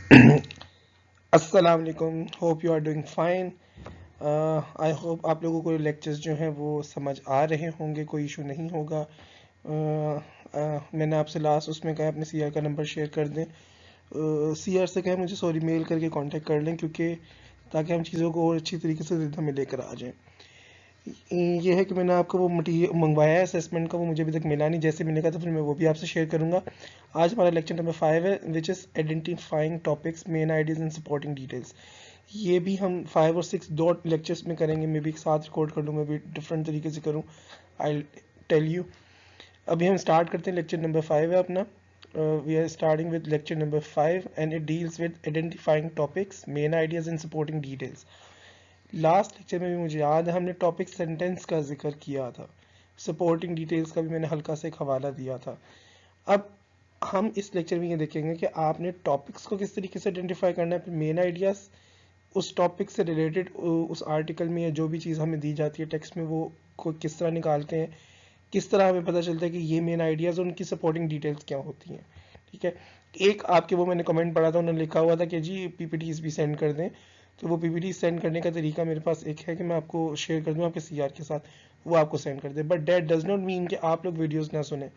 अस्सलाम वालेकुम, hope you are doing fine. I hope आप लोगों को लेक्चर्स जो हैं वो समझ आ रहे होंगे, कोई इशू नहीं होगा। मैंने आपसे लास्ट उसमें कहा अपने सीआर का नंबर शेयर कर दें। सीआर से कहें मुझे सॉरी मेल करके कांटेक्ट कर लें, क्योंकि ताकि हम चीज़ों को और अच्छी तरीके से रिदम में लेकर आ जाएं। ये है कि मैंने आपको वो मटीरियल मंगवाया है असेसमेंट का, वो मुझे अभी तक मिला नहीं। जैसे मिलेगा तो फिर मैं वो भी आपसे शेयर करूंगा। आज हमारा लेक्चर नंबर 5 है, which is identifying topics, main ideas and supporting details. ये भी हम 5 और 6 दो लेक्चर्स में करेंगे। मैं भी एक साथ रिकॉर्ड कर लूँगा, भी डिफरेंट तरीके से करूँ। I tell you. अभी हम स्टार्ट करते हैं। लेक्चर नंबर 5 है अपना। We are starting with lecture number 5 and it deals with identifying topics, main ideas and supporting details. Last lecture में भी मुझे याद है हमने टॉपिक सेंटेंस का जिक्र किया था, सपोर्टिंग डिटेल्स का भी मैंने हल्का से एक हवाला दिया था। अब हम इस लेक्चर में ये देखेंगे कि आपने टॉपिक्स को किस तरीके से आइडेंटिफाई करना है, फिर मेन आइडियाज, उस टॉपिक से रिलेटेड उस आर्टिकल में या जो भी चीज़ हमें दी जाती है टेक्स्ट में वो को किस तरह निकालते हैं, किस तरह हमें पता चलता है कि ये मेन आइडियाज़ और उनकी सपोर्टिंग डिटेल्स क्या होती हैं। ठीक है। एक आपके वो मैंने कमेंट पढ़ा था, उन्होंने लिखा हुआ था कि जी पीपीटीज भी सेंड कर दें। तो वो पीपीटी सेंड करने का तरीका मेरे पास एक है कि मैं आपको शेयर कर दूं आपके सीआर के साथ, वो आपको सेंड कर दे। But that does not mean कि आप लोग वीडियोस ना सुने।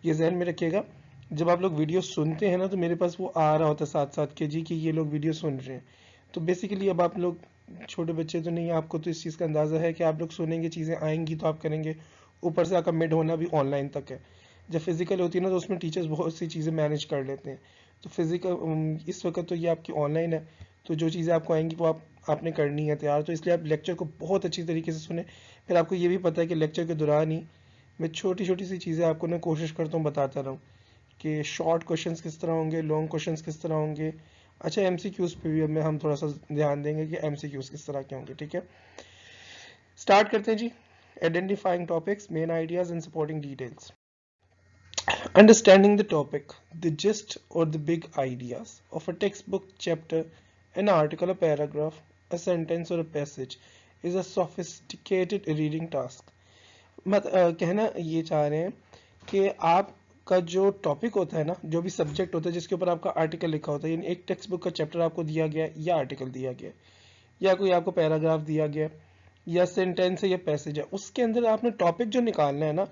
ये जहन में रखिएगा, जब आप लोग वीडियो सुनते हैं ना तो मेरे पास वो आ रहा होता है साथ साथ कि जी कि ये लोग वीडियो सुन रहे हैं। तो बेसिकली अब आप लोग छोटे बच्चे तो नहीं, आपको तो इस चीज़ का अंदाज़ा है कि आप लोग सुनेंगे, चीज़ें आएंगी तो आप करेंगे। ऊपर से आपका मिड होना भी ऑनलाइन तक है। जब फिजिकल होती है ना तो उसमें टीचर्स बहुत सी चीज़ें मैनेज कर लेते हैं। तो फिजिकल इस वक्त तो ये आपकी ऑनलाइन है, तो जो चीज़ें आपको आएंगी वो आपने करनी है तैयार। तो इसलिए आप लेक्चर को बहुत अच्छी तरीके से सुने। फिर आपको ये भी पता है कि लेक्चर के दौरान ही मैं छोटी छोटी सी चीज़ें आपको ना कोशिश करता हूँ बताता रहूँ कि शॉर्ट क्वेश्चंस किस तरह होंगे, लॉन्ग क्वेश्चंस किस तरह होंगे। अच्छा, एमसीक्यूज पे भी अब मैं हम थोड़ा सा ध्यान देंगे कि एमसीक्यूज किस तरह के होंगे। ठीक है, स्टार्ट करते हैं जी। Identifying topics, main ideas and supporting details. Understanding the topic, the gist or the big ideas of a textbook chapter, an article, a paragraph, a sentence or a passage is a sophisticated reading task. कहना ये चाह रहे हैं कि आपका जो topic होता है ना, जो भी सब्जेक्ट होता है जिसके ऊपर आपका आर्टिकल लिखा होता है, यानी एक टेक्स्ट बुक का चैप्टर आपको दिया गया या आर्टिकल दिया गया या कोई आपको पैराग्राफ दिया गया या सेंटेंस है या पैसेज है, उसके अंदर आपने टॉपिक जो निकालना है ना,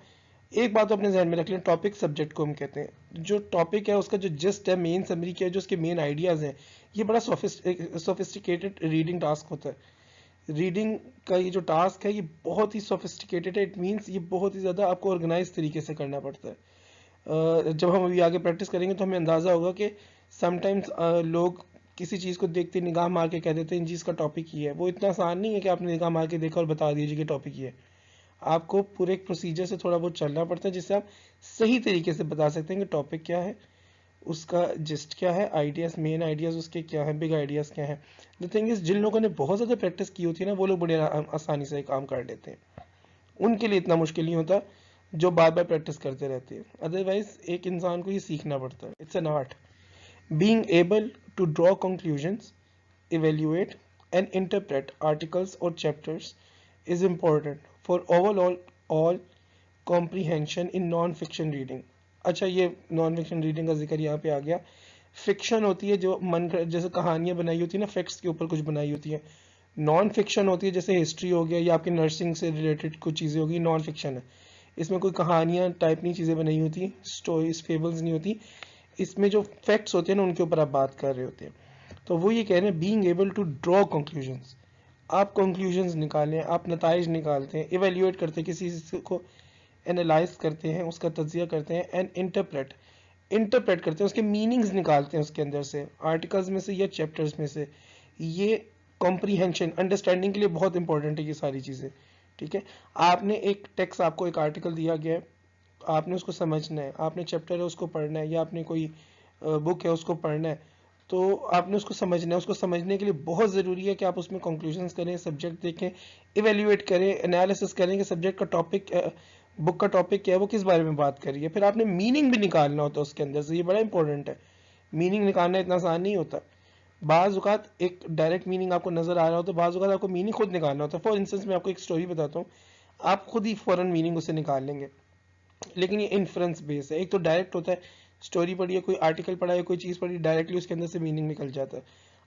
एक बात तो अपने जहन में रख लें, टॉपिक सब्जेक्ट को हम कहते हैं। जो टॉपिक है उसका जो जस्ट है, मेन समरी क्या है, जो उसके मेन आइडियाज हैं, ये बड़ा सोफिस्टिकेटेड रीडिंग टास्क होता है। रीडिंग का ये जो टास्क है ये बहुत ही सोफिस्टिकेटेड है। इट मीन्स ये बहुत ही ज़्यादा आपको ऑर्गेनाइज तरीके से करना पड़ता है। जब हम अभी आगे प्रैक्टिस करेंगे तो हमें अंदाज़ा होगा कि समटाइम्स लोग किसी चीज़ को देखते निगाह मार के कह देते हैं इन चीज़ का टॉपिक ये है। वो इतना आसान नहीं है कि आपने निगाह मार के देखा और बता दीजिए कि टॉपिक ये है। आपको पूरे एक प्रोसीजर से थोड़ा बहुत चलना पड़ता है जिससे आप सही तरीके से बता सकते हैं कि टॉपिक क्या है, उसका जिस्ट क्या है, आइडियाज, मेन आइडियाज उसके क्या है, बिग आइडियाज क्या है। द थिंग इज, जिन लोगों ने बहुत ज़्यादा प्रैक्टिस की होती है ना वो लोग बड़े आसानी से काम कर लेते हैं। उनके लिए इतना मुश्किल नहीं होता जो बार बार प्रैक्टिस करते रहते हैं। अदरवाइज एक इंसान को ये सीखना पड़ता है। It's an art. Being able to draw conclusions, evaluate and interpret articles or chapters is important for all comprehension in non-fiction reading. अच्छा, ये नॉन फिक्शन रीडिंग का जिक्र यहाँ पे आ गया। फिक्शन होती है जो मन जैसे कहानियां बनाई होती है ना, फैक्ट्स के ऊपर कुछ बनाई होती है। नॉन फिक्शन होती है जैसे हिस्ट्री हो गया या आपकी नर्सिंग से रिलेटेड कुछ चीज़ें होगी, नॉन फिक्शन है। इसमें कोई कहानियां टाइप नहीं चीज़ें बनाई होती, स्टोरीज फेबल्स नहीं होती। इसमें जो फैक्ट्स होते हैं ना उनके ऊपर आप बात कर रहे होते हैं। तो वो ये कह रहे हैं being able to draw conclusions. आप कंक्लूजन्स निकालें, आप नताइज निकालते हैं, इवेल्युएट करते हैं, किसी चीज़ को एनालाइज करते हैं, उसका तज्जिया करते हैं, एंड इंटरप्रेट करते हैं, उसके मीनिंग्स निकालते हैं उसके अंदर से, आर्टिकल्स में से या चैप्टर्स में से। ये कॉम्प्रीहेंशन, अंडरस्टैंडिंग के लिए बहुत इंपॉर्टेंट है ये सारी चीज़ें। ठीक है, आपने एक टेक्स्ट, आपको एक आर्टिकल दिया गया है, आपने उसको समझना है, आपने चैप्टर है उसको पढ़ना है या आपने कोई बुक है उसको पढ़ना है, तो आपने उसको समझना है। उसको समझने के लिए बहुत ज़रूरी है कि आप उसमें कंक्लूजन्स करें, सब्जेक्ट देखें, इवेल्युएट करें, एनालिसिस करें कि सब्जेक्ट का टॉपिक, बुक का टॉपिक क्या है, वो किस बारे में बात कर रही है। फिर आपने मीनिंग भी निकालना होता है उसके अंदर से, ये बड़ा इंपॉर्टेंट है। मीनिंग निकालना इतना आसान नहीं होता। बाज़ औक़ात एक डायरेक्ट मीनिंग आपको नज़र आ रहा होता है, बाज़ औक़ात आपको मीनिंग खुद निकालना होता है। फॉर इंस्टेंस मैं आपको एक स्टोरी बताता हूँ, आप खुद ही फ़ौरन मीनिंग उसे निकाल लेंगे, लेकिन ये इन्फ्रेंस बेस है। एक तो डायरेक्ट होता है, स्टोरी पढ़ी है, कोई आर्टिकल पढ़ा है, कोई चीज़ पढ़ी, डायरेक्टली उसके अंदर से मीनिंग निकल जाता है।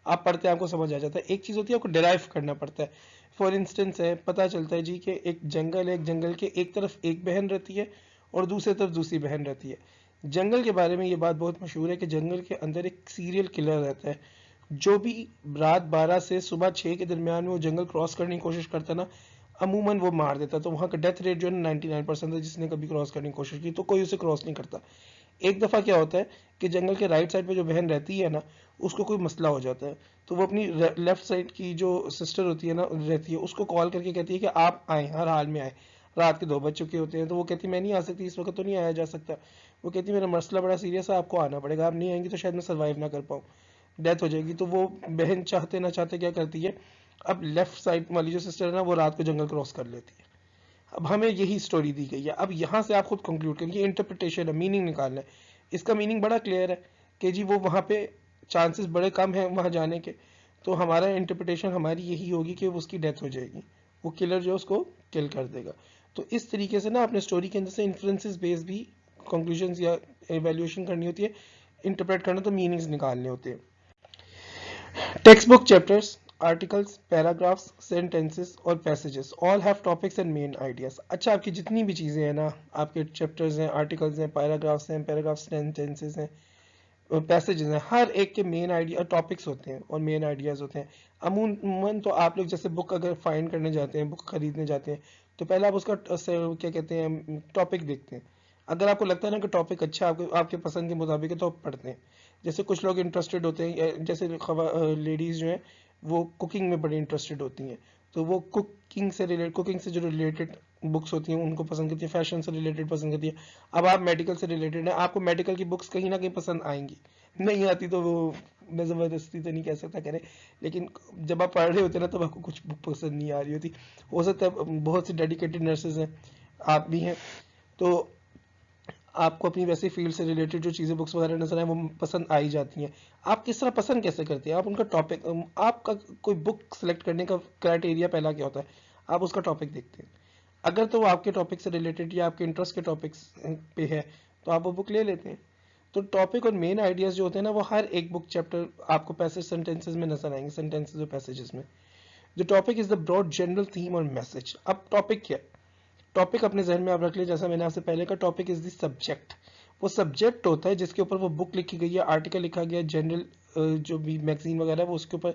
आप पढ़ते हैं आपको समझ आ जाता है। एक चीज़ होती है आपको डिराइव करना पड़ता है। फॉर इंस्टेंस है, पता चलता है जी कि एक जंगल है, एक जंगल के एक तरफ एक बहन रहती है और दूसरी तरफ दूसरी बहन रहती है। जंगल के बारे में ये बात बहुत मशहूर है कि जंगल के अंदर एक सीरियल किलर रहता है, जो भी रात 12 से सुबह 6 के दरमियान में वो जंगल क्रॉस करने की कोशिश करता है ना, अमूमन वो मार देता है। तो वहाँ का डेथ रेट जो है 99% है, जिसने कभी क्रॉस करने की कोशिश की तो कोई उसे क्रॉस नहीं करता। एक दफ़ा क्या होता है कि जंगल के राइट साइड पे जो बहन रहती है ना, उसको कोई मसला हो जाता है, तो वो अपनी लेफ्ट साइड की जो सिस्टर होती है ना रहती है, उसको कॉल करके कहती है कि आप आए, हर हाल में आए। रात के 2 बज चुके होते हैं, तो वो कहती है मैं नहीं आ सकती, इस वक्त तो नहीं आया जा सकता। वो कहती है मेरा मसला बड़ा सीरियस है, आपको आना पड़ेगा, आप नहीं आएंगी तो शायद मैं सर्वाइव ना कर पाऊँ, डेथ हो जाएगी। तो वो बहन चाहते ना चाहते क्या करती है, अब लेफ्ट साइड वाली जो सिस्टर है ना, वो रात को जंगल क्रॉस कर लेती है। अब हमें यही स्टोरी दी गई है। अब यहाँ से आप खुद कंक्लूड करें, ये इंटरप्रिटेशन है, मीनिंग निकालना है। इसका मीनिंग बड़ा क्लियर है कि जी वो वहाँ पे चांसेस बड़े कम हैं वहाँ जाने के, तो हमारा इंटरप्रिटेशन हमारी यही होगी कि उसकी डेथ हो जाएगी, वो किलर जो उसको किल कर देगा। तो इस तरीके से ना अपने स्टोरी के अंदर से इन्फ्लुएंसेस बेस भी कंक्लूजन्स या एवेल्यूएशन करनी होती है, इंटरप्रेट करना तो मीनिंग्स निकालने होते हैं। Textbook chapters, articles, paragraphs, sentences और passages all have topics and main ideas. अच्छा, आपकी जितनी भी चीज़ें हैं ना, आपके चैप्टर्स हैं, आर्टिकल्स हैं, पैराग्राफ्स, सेंटेंसेस हैं, पैसेजेस हैं, हर एक के मेन आइडिया टॉपिक्स होते हैं और मेन आइडियाज होते हैं। अमूमन तो आप लोग जैसे बुक अगर फाइंड करने जाते हैं, बुक खरीदने जाते हैं, तो पहले आप उसका क्या कहते हैं टॉपिक देखते हैं। अगर आपको लगता है ना कि टॉपिक अच्छा आपके आपके पसंद के मुताबिक है तो आप पढ़ते हैं। जैसे कुछ लोग इंटरेस्टेड होते हैं, जैसे लेडीज़ जो हैं वो कुकिंग में बड़ी इंटरेस्टेड होती हैं, तो वो कुकिंग से जो रिलेटेड बुक्स होती हैं उनको पसंद करती है, फैशन से रिलेटेड पसंद करती है। अब आप मेडिकल से रिलेटेड हैं, आपको मेडिकल की बुक्स कहीं ना कहीं पसंद आएंगी, नहीं आती तो वो मैं ज़बरदस्ती तो नहीं कह सकता करें, लेकिन जब आप पढ़ रहे होते हैं ना तब आपको कुछ बुक पसंद नहीं आ रही होती। हो सकता है बहुत सी डेडिकेटेड नर्सेज हैं, आप भी हैं, तो आपको अपनी वैसे फील्ड से रिलेटेड जो चीज़ें बुक्स वगैरह नजर आए वो पसंद आ ही जाती हैं। आप किस तरह पसंद कैसे करते हैं, आप उनका टॉपिक, आपका कोई बुक सेलेक्ट करने का क्राइटेरिया पहला क्या होता है, आप उसका टॉपिक देखते हैं। अगर तो वो आपके टॉपिक से रिलेटेड या आपके इंटरेस्ट के टॉपिक्स पे है तो आप वो बुक ले लेते हैं। तो टॉपिक और मेन आइडियाज जो होते हैं ना, वो हर एक बुक चैप्टर आपको पैसेज सेंटेंसेस में नजर आएंगे, सेंटेंसेस और पैसेजेस में। The topic is the broad general theme और मैसेज। अब टॉपिक क्या है, टॉपिक अपने जहन में आप रख ले, जैसा मैंने आपसे पहले कहा, टॉपिक इज द सब्जेक्ट। वो सब्जेक्ट होता है जिसके ऊपर वो बुक लिखी गई है, आर्टिकल लिखा गया, जनरल जो भी मैगजीन वगैरह है वो उसके ऊपर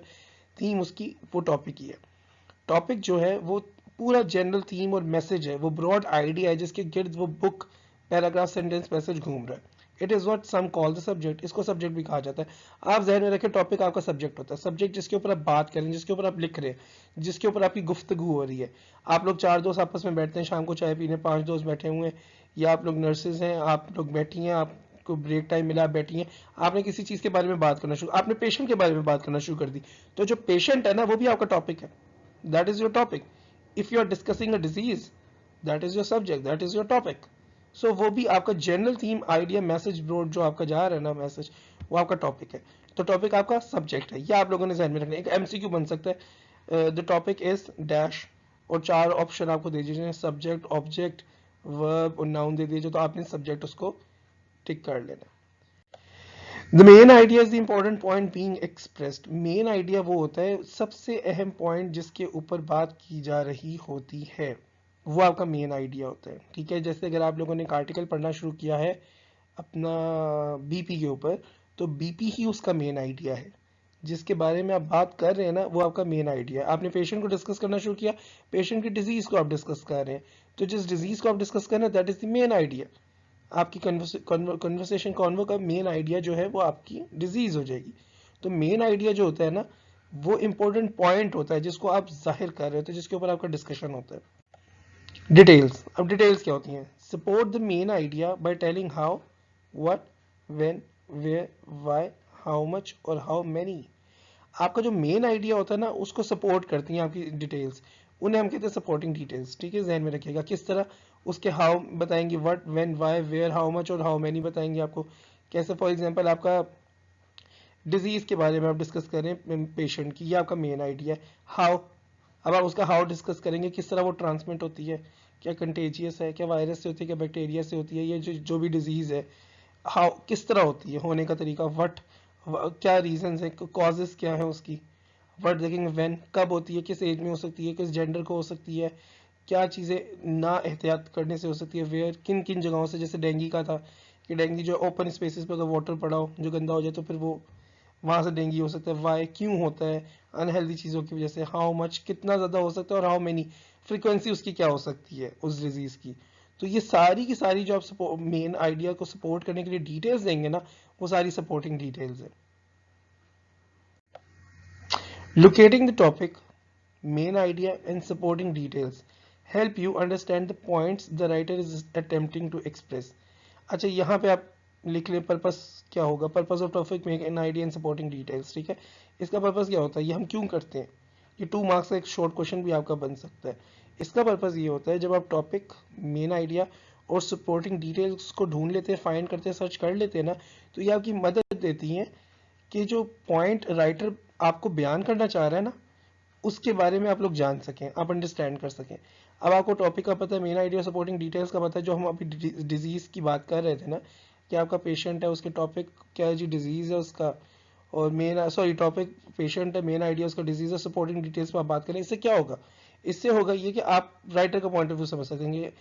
थीम उसकी वो टॉपिक ही है। टॉपिक जो है वो पूरा जनरल थीम और मैसेज है, वो ब्रॉड आइडिया है जिसके गिर्द वो बुक, पैराग्राफ, सेंटेंस, मैसेज घूम रहा है। It is what some call the subject, इसको सब्जेक्ट भी कहा जाता है। आप जहन में रखें, टॉपिक आपका सब्जेक्ट होता है, सब्जेक्ट जिसके ऊपर आप बात करें, जिसके ऊपर आप लिख रहे हैं, जिसके ऊपर आपकी गुफ्तगू हो रही है। आप लोग 4 दोस्त आपस में बैठते हैं शाम को चाय पीने, 5 दोस्त बैठे हुए हैं, या आप लोग नर्सेज हैं, आप लोग बैठी हैं, आपको ब्रेक टाइम मिला, आप बैठी हैं, आपने किसी चीज़ के बारे में बात करना शुरू, आपने पेशेंट के बारे में बात करना शुरू कर दी, तो जो पेशेंट है ना वो भी आपका टॉपिक है, that is your topic. If you are discussing a disease, that is your subject, that is your topic. So वो भी आपका general theme, idea, message, broad जो आपका जा रहा है ना मैसेज, वो आपका टॉपिक है। तो टॉपिक आपका सब्जेक्ट है, ये आप लोगों ने ध्यान में रखना है। एक एमसीक्यू बन सकता है, द टॉपिक इज डैश, और 4 ऑप्शन आपको दे दीजिए, सब्जेक्ट, ऑब्जेक्ट, वर्ब और नाउन दे दीजिए, तो आपने सब्जेक्ट उसको टिक कर लेना। The main idea is the important point being expressed. Main idea वो होता है सबसे अहम पॉइंट जिसके ऊपर बात की जा रही होती है, वो आपका मेन आइडिया होता है। ठीक है, जैसे अगर आप लोगों ने एक आर्टिकल पढ़ना शुरू किया है अपना बीपी के ऊपर, तो बीपी ही उसका मेन आइडिया है, जिसके बारे में आप बात कर रहे हैं ना वो आपका मेन आइडिया है। आपने पेशेंट को डिस्कस करना शुरू किया, पेशेंट की डिजीज को आप डिस्कस कर रहे हैं, तो जिस डिजीज को आप डिस्कस कर रहे हैं that is the main idea. आपकी कन्वर्सेशन कॉन्वो का मेन आइडिया जो है वो आपकी डिजीज हो जाएगी। तो मेन आइडिया जो होता है ना, वो इंपॉर्टेंट पॉइंट होता है जिसको आप जाहिर कर रहे होते हैं, जिसके ऊपर आपका डिस्कशन होता है। डिटेल्स, अब डिटेल्स क्या होती हैं, support the main idea by telling how, what, when, where, why, how much और हाउ मेनी। आपका जो मेन आइडिया होता है ना उसको सपोर्ट करती हैं आपकी डिटेल्स, उन्हें हम कहते हैं सपोर्टिंग डिटेल्स। ठीक है, ध्यान में रखिएगा किस तरह, उसके हाउ बताएंगे, what, when, why, where, how much और हाउ मेनी बताएंगे आपको। कैसे, फॉर एग्जांपल आपका डिजीज के बारे में आप डिस्कस करें पेशेंट की, ये आपका मेन आइडिया है। हाउ, अब आप उसका हाउ डिस्कस करेंगे, किस तरह वो ट्रांसमिट होती है, क्या कंटेजियस है, क्या वायरस से होती है, क्या बैक्टीरिया से होती है, ये जो भी डिजीज है हाउ किस तरह होती है, होने का तरीका, व्हाट क्या रीजंस है, कॉजेस क्या है उसकी, व्हाट देखेंगे, व्हेन कब होती है, किस एज में हो सकती है, किस जेंडर को हो सकती है, क्या चीज़ें ना एहतियात करने से हो सकती है, वेयर किन किन जगहों से, जैसे डेंगू का था कि डेंगू जो ओपन स्पेसेस पे अगर वाटर पड़ा हो जो गंदा हो जाए तो फिर वो वहाँ से डेंगू हो सकता है, वाई क्यों होता है, अनहेल्दी चीज़ों की वजह से, हाउ मच कितना ज़्यादा हो सकता है, और हाउ मेनी फ्रीक्वेंसी उसकी क्या हो सकती है उस डिजीज़ की। तो ये सारी की सारी जो आप मेन आइडिया को सपोर्ट करने के लिए डिटेल्स देंगे ना, वो सारी सपोर्टिंग डिटेल्स है। Locating the topic, main idea and supporting details help you understand the points the writer is attempting to express। अच्छा यहाँ पे आप लिख लें पर्पस क्या होगा, purpose of topic make an idea and supporting details. ठीक है, इसका पर्पस क्या होता है, ये हम क्यों करते हैं, ये 2 मार्क्स का एक शॉर्ट क्वेश्चन भी आपका बन सकता है। इसका पर्पस ये होता है जब आप टॉपिक, मेन आइडिया और सपोर्टिंग डिटेल्स को ढूंढ लेते हैं, फाइंड करते हैं, सर्च कर लेते हैं ना, तो ये आपकी मदद देती हैं कि जो पॉइंट राइटर आपको बयान करना चाह रहा है ना, उसके बारे में आप लोग जान सकें, आप अंडरस्टैंड कर सकें। अब आपको टॉपिक का पता है, मेन आइडिया सपोर्टिंग डिटेल्स का पता है, जो हम अभी डिजीज़ की बात कर रहे थे ना, कि आपका पेशेंट है, उसके टॉपिक क्या है जी, डिजीज़ है उसका, और मेन सॉरी टॉपिक पेशेंट है, मेन आइडिया उसका डिजीज़ है, सपोर्टिंग डिटेल्स पर आप बात करें, इससे क्या होगा, इससे होगा ये कि आप राइटर का पॉइंट ऑफ व्यू समझ सकेंगे।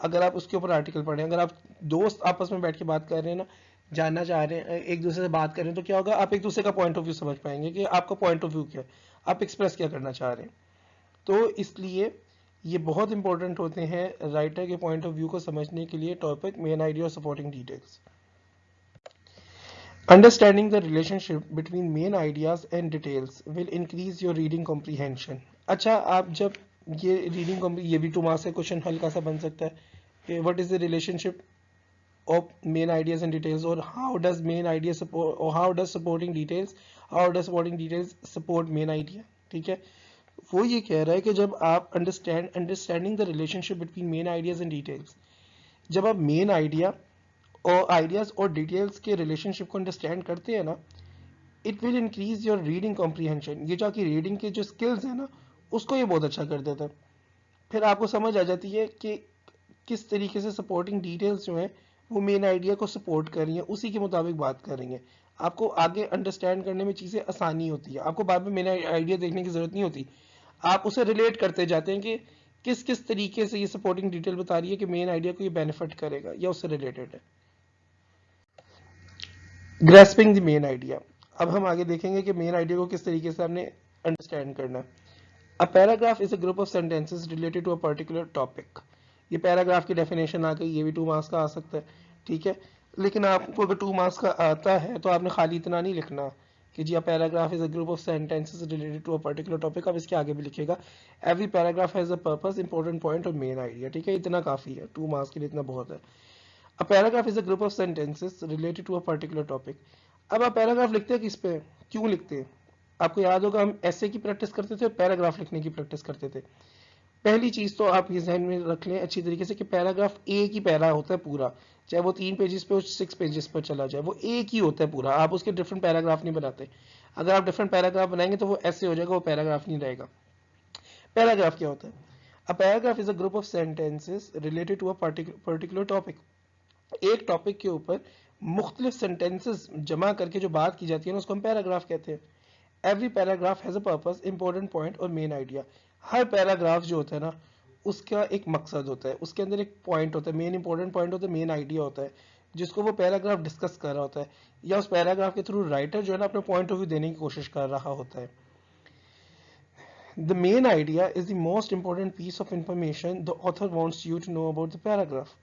अगर आप उसके ऊपर आर्टिकल पढ़ें, अगर आप दोस्त आपस में बैठ के बात कर रहे हैं ना, जानना चाह रहे हैं, एक दूसरे से बात कर रहे हैं, तो क्या होगा, आप एक दूसरे का पॉइंट ऑफ व्यू समझ पाएंगे कि आपका पॉइंट ऑफ व्यू क्या है, आप एक्सप्रेस क्या करना चाह रहे हैं। तो इसलिए ये बहुत इंपॉर्टेंट होते हैं राइटर के पॉइंट ऑफ व्यू को समझने के लिए, टॉपिक, मेन आइडिया और supporting details. Understanding the relationship between main ideas and details will increase your reading comprehension. अच्छा, आप जब ये रीडिंग, ये भी 2 मार्क्स का क्वेश्चन हल्का सा बन सकता है कि what is the relationship of main ideas and details, or how does main idea support, or how does supporting details support main idea। ठीक है, वो ये कह रहा है कि जब आप understanding the relationship between main ideas and details, जब आप मेन आइडिया और आइडियाज और डिटेल्स के रिलेशनशिप को अंडरस्टैंड करते हैं ना, it will increase your reading comprehension. ये जो आपकी रीडिंग के जो स्किल्स है ना, उसको ये बहुत अच्छा कर देता है। फिर आपको समझ आ जाती है कि किस तरीके से सपोर्टिंग डिटेल्स जो हैं वो मेन आइडिया को सपोर्ट कर रही हैं, उसी के मुताबिक बात कर रही हैं। आपको आगे अंडरस्टैंड करने में चीज़ें आसानी होती है, आपको बाद में मेन आइडिया देखने की ज़रूरत नहीं होती, आप उसे रिलेट करते जाते हैं कि किस किस तरीके से ये सपोर्टिंग डिटेल बता रही है कि मेन आइडिया को ये बेनिफिट करेगा या उससे रिलेटेड है। ग्रेस्पिंग द मेन आइडिया, अब हम आगे देखेंगे कि मेन आइडिया को किस तरीके से हमने अंडरस्टैंड करना है। A paragraph is a group of sentences related to a particular topic। ये पैराग्राफ की डेफिनेशन आ गई, ये भी 2 मार्क्स का आ सकता है। ठीक है, लेकिन आपको अगर 2 मार्क्स का आता है तो आपने खाली इतना नहीं लिखना कि जी, a paragraph is a group of sentences related to a particular topic। अब इसके आगे भी लिखेगा every paragraph has a purpose, important point और main idea। ठीक है, इतना काफ़ी है, 2 मार्क्स के लिए इतना बहुत है। A paragraph is a group of sentences related to a particular topic। अब आप पैराग्राफ लिखते हैं किस पे, क्यों लिखते हैं, आपको याद होगा हम ऐसे की प्रैक्टिस करते थे, पैराग्राफ लिखने की प्रैक्टिस करते थे। पहली चीज तो आप ये जहन में रख लें अच्छी तरीके से कि पैराग्राफ एक ही पैरा होता है पूरा, चाहे वो 3 पेजेस पे हो, 6 पेजेस पर चला जाए, वो एक ही होता है पूरा, आप उसके डिफरेंट पैराग्राफ नहीं बनाते। अगर आप डिफरेंट पैराग्राफ बनाएंगे तो वो ऐसे हो जाएगा, वो पैराग्राफ नहीं रहेगा। पैराग्राफ क्या होता है, a paragraph is a group of sentences related to a particular topic. एक टॉपिक के ऊपर मुख्तलिफ सेंटेंसेस जमा करके जो बात की जाती है ना, उसको हम पैराग्राफ कहते हैं। Every paragraph has a purpose, important point और मेन आइडिया। हर पैराग्राफ जो होता है ना, उसका एक मकसद होता है, उसके अंदर एक पॉइंट होता है, मेन इंपॉर्टेंट पॉइंट होता है, मेन आइडिया होता है, जिसको वो पैराग्राफ डिस्कस कर रहा होता है, या उस पैराग्राफ के थ्रू राइटर जो है ना अपना पॉइंट ऑफ व्यू देने की कोशिश कर रहा होता है। The main idea is the most important piece of information the author wants you to know about the paragraph.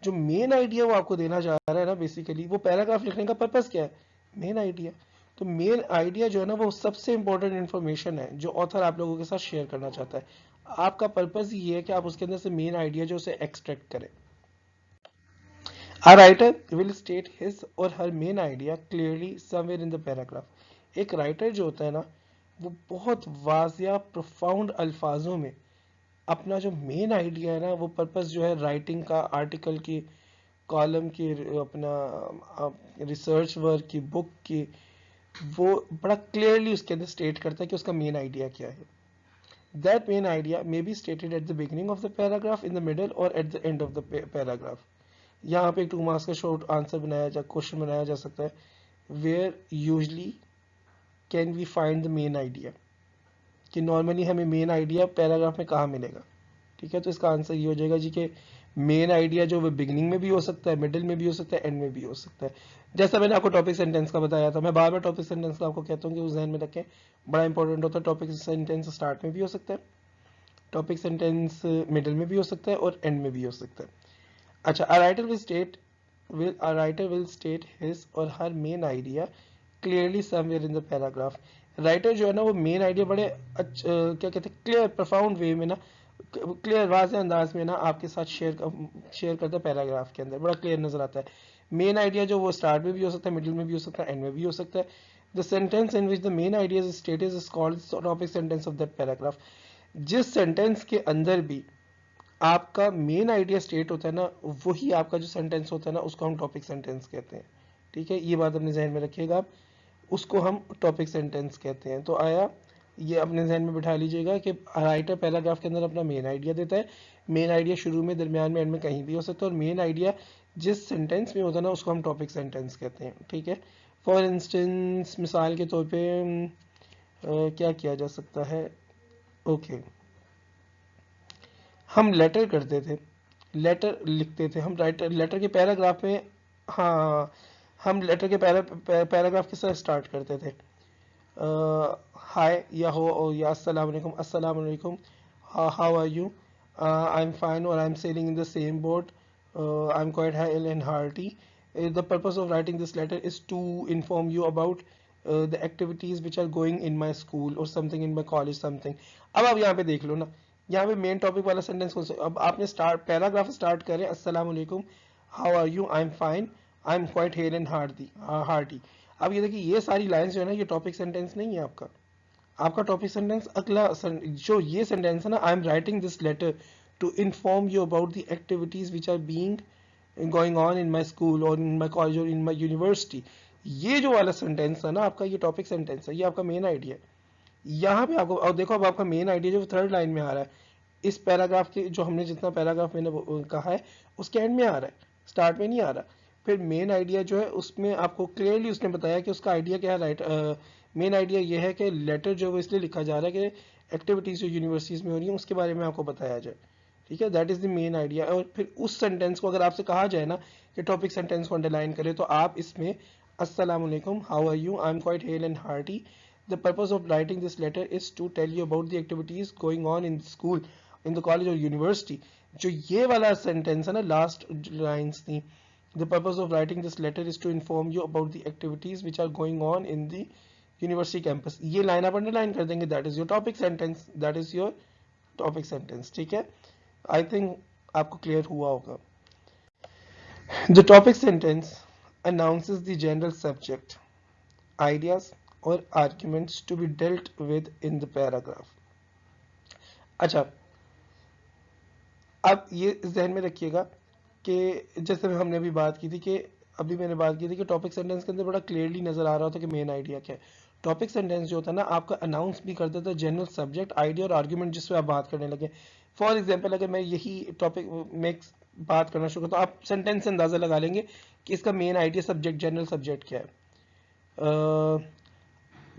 जो मेन आइडिया वो आपको देना चाह रहा है ना, बेसिकली वो पैराग्राफ लिखने का पर्पस क्या है, मेन आइडिया। तो मेन आइडिया जो है ना, वो सबसे इंपॉर्टेंट इन्फॉर्मेशन है जो ऑथर आप लोगों के साथ शेयर करना चाहता है। आपका पर्पस ये है कि आप उसके अंदर से मेन आइडिया जो उसे एक्सट्रैक्ट करें। A writer will state his or her main idea clearly somewhere in the paragraph। एक राइटर जो होता है ना, वो बहुत वाजिया प्रोफाउंड अल्फाजों में अपना जो मेन आइडिया है ना, वो पर्पस जो है राइटिंग का, आर्टिकल की, कॉलम की, अपना रिसर्च वर्क की, बुक की, वो बड़ा क्लियरली उसके अंदर स्टेट करता है कि उसका मेन आइडिया क्या है। That main idea may be stated at the beginning of the paragraph, in the middle और at the end of the paragraph. यहाँ पे एक 2 मार्क्स का शॉर्ट आंसर क्वेश्चन बनाया जा सकता है, where usually can we find the main idea, कि नॉर्मली हमें मेन आइडिया पैराग्राफ में कहाँ मिलेगा। ठीक है, तो इसका आंसर ये हो जाएगा जी कि मेन आइडिया जो वो बिगिनिंग में भी हो सकता है, मिडिल में भी हो सकता है, एंड में भी हो सकता है। जैसा मैंने आपको टॉपिक सेंटेंस का बताया था, मैं बार बार टॉपिक सेंटेंस का आपको कहता हूँ कि उस ध्यान में रखें, बड़ा इंपॉर्टेंट होता है। टॉपिक सेंटेंस स्टार्ट में भी हो सकता है, टॉपिक सेंटेंस मिडिल में भी हो सकता है और एंड में भी हो सकता है। अच्छा, a writer will state his or her main idea clearly somewhere in the paragraph। Writer जो है ना वो मेन आइडिया बड़े क्या कहते हैं क्लियर प्रोफाउंड वे में ना, क्लियर वाज़े अंदाज में ना आपके साथ शेयर करता है पैराग्राफ के अंदर, बड़ा क्लियर नजर आता है। मेन आइडिया जो वो स्टार्ट में भी हो सकता है, मिडिल में भी हो सकता है, एंड में भी हो सकता है। The sentence in which the main idea is stated is called topic sentence of that paragraph. जिस सेंटेंस के अंदर भी आपका मेन आइडिया स्टेट होता है ना, वही आपका जो सेंटेंस होता है ना, उसको हम टॉपिक सेंटेंस कहते हैं। ठीक है, ये बात अपने जहन में रखिएगा आप, उसको हम टॉपिक सेंटेंस कहते हैं। तो आया, ये अपने जहन में बिठा लीजिएगा कि राइटर पैराग्राफ के अंदर अपना मेन आइडिया देता है। मेन आइडिया शुरू में, दरमियान में, एंड में कहीं भी हो सकता है, और मेन आइडिया जिस सेंटेंस में होता है ना, उसको हम टॉपिक सेंटेंस कहते हैं। ठीक है, फॉर इंस्टेंस, मिसाल के तौर पे क्या किया जा सकता है, ओके, हम लेटर करते थे, लेटर लिखते थे हम, राइटर लेटर के पैराग्राफ में, हाँ, हम लेटर के पैराग्राफ के साथ स्टार्ट करते थे, हाय या हो या अस्सलाम वालेकुम, अस्सलाम वालेकुम, how are you, I am fine, और I am sailing in the same boat, I am quite high and hearty. The purpose of writing this letter is to inform you about the activities which are going in my school or something in my college something। अब आप यहाँ पे देख लो ना, यहाँ पे main topic वाला sentence कौन सा, अब आपने स्टार्ट पैराग्राफ स्टार्ट करें, अस्सलाम वालेकुम, how are you, I am fine, I am quite hale and hearty. अब ये देखिए, ये सारी लाइंस जो है ना, ये टॉपिक सेंटेंस नहीं है आपका। आपका टॉपिक सेंटेंस अगला जो ये सेंटेंस है ना, I am writing this letter to inform you about the activities which are being going on in my school और इन माई कॉलेज और इन माई यूनिवर्सिटी, ये जो वाला सेंटेंस है ना आपका, ये टॉपिक सेंटेंस है, ये आपका मेन आइडिया है। यहाँ पे आपको, और देखो अब आपका मेन आइडिया जो थर्ड लाइन में आ रहा है, इस पैराग्राफ के जो हमने जितना पैराग्राफ मैंने कहा है उसके एंड में आ रहा है, स्टार्ट में नहीं आ रहा। फिर मेन आइडिया जो है उसमें आपको क्लियरली उसने बताया कि उसका आइडिया क्या है, राइट। मेन आइडिया ये है कि लेटर जो है इसलिए लिखा जा रहा है कि एक्टिविटीज जो यूनिवर्सिटीज में हो रही है उसके बारे में आपको बताया जाए। ठीक है, that is the main idea. और फिर उस सेंटेंस को अगर आपसे कहा जाए ना कि टॉपिक सेंटेंस को अंडरलाइन करें, तो आप इसमें अस्सलाम वालेकुम, how are you, I am quite hale and hearty, the purpose of writing this letter is to tell you about the activities going on in the school, in the college or university। जो ये वाला sentence है ना, last lines थी, the purpose of writing this letter is to inform you about the activities which are going on in the university campus। ये line आप underline कर देंगे, that is your topic sentence, that is your topic sentence। ठीक है, I think आपको clear हुआ होगा। The topic sentence announces the general subject, ideas और arguments to be dealt with in the paragraph। अच्छा, अब ये जहन में रखिएगा कि जैसे हमने अभी बात की थी कि टॉपिक सेंटेंस के अंदर बड़ा क्लियरली नजर आ रहा होता है कि मेन आइडिया क्या है। टॉपिक सेंटेंस जो होता है ना आपका अनाउंस भी कर देता है जनरल सब्जेक्ट, आइडिया और आर्ग्यूमेंट जिस पे आप बात करने लगे। फॉर एग्जाम्पल, अगर मैं यही टॉपिक में बात करना शुरू करता हूँ, आप सेंटेंस से अंदाजा लगा लेंगे कि इसका main idea subject, general subject क्या है।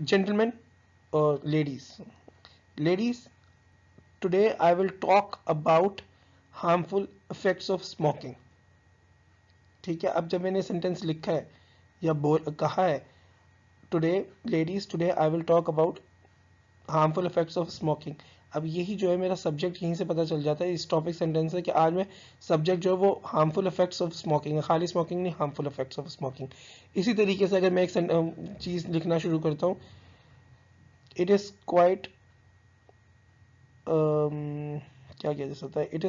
Gentlemen or ladies, today I will talk about harmful effects of smoking। ठीक है, अब जब मैंने सेंटेंस लिखा है या कहा है today I will talk about harmful effects of smoking, अब यही जो है मेरा सब्जेक्ट यहीं से पता चल जाता है इस टॉपिक सेंटेंस से कि आज मैं सब्जेक्ट जो है वो हार्मफुल इफेक्ट्स ऑफ स्मोकिंग है, खाली स्मोकिंग नहीं, हार्मफुल इफेक्ट्स ऑफ स्मोकिंग। इसी तरीके से अगर मैं एक चीज़ लिखना शुरू करता हूँ, it is quite क्या किया जा सकता है, it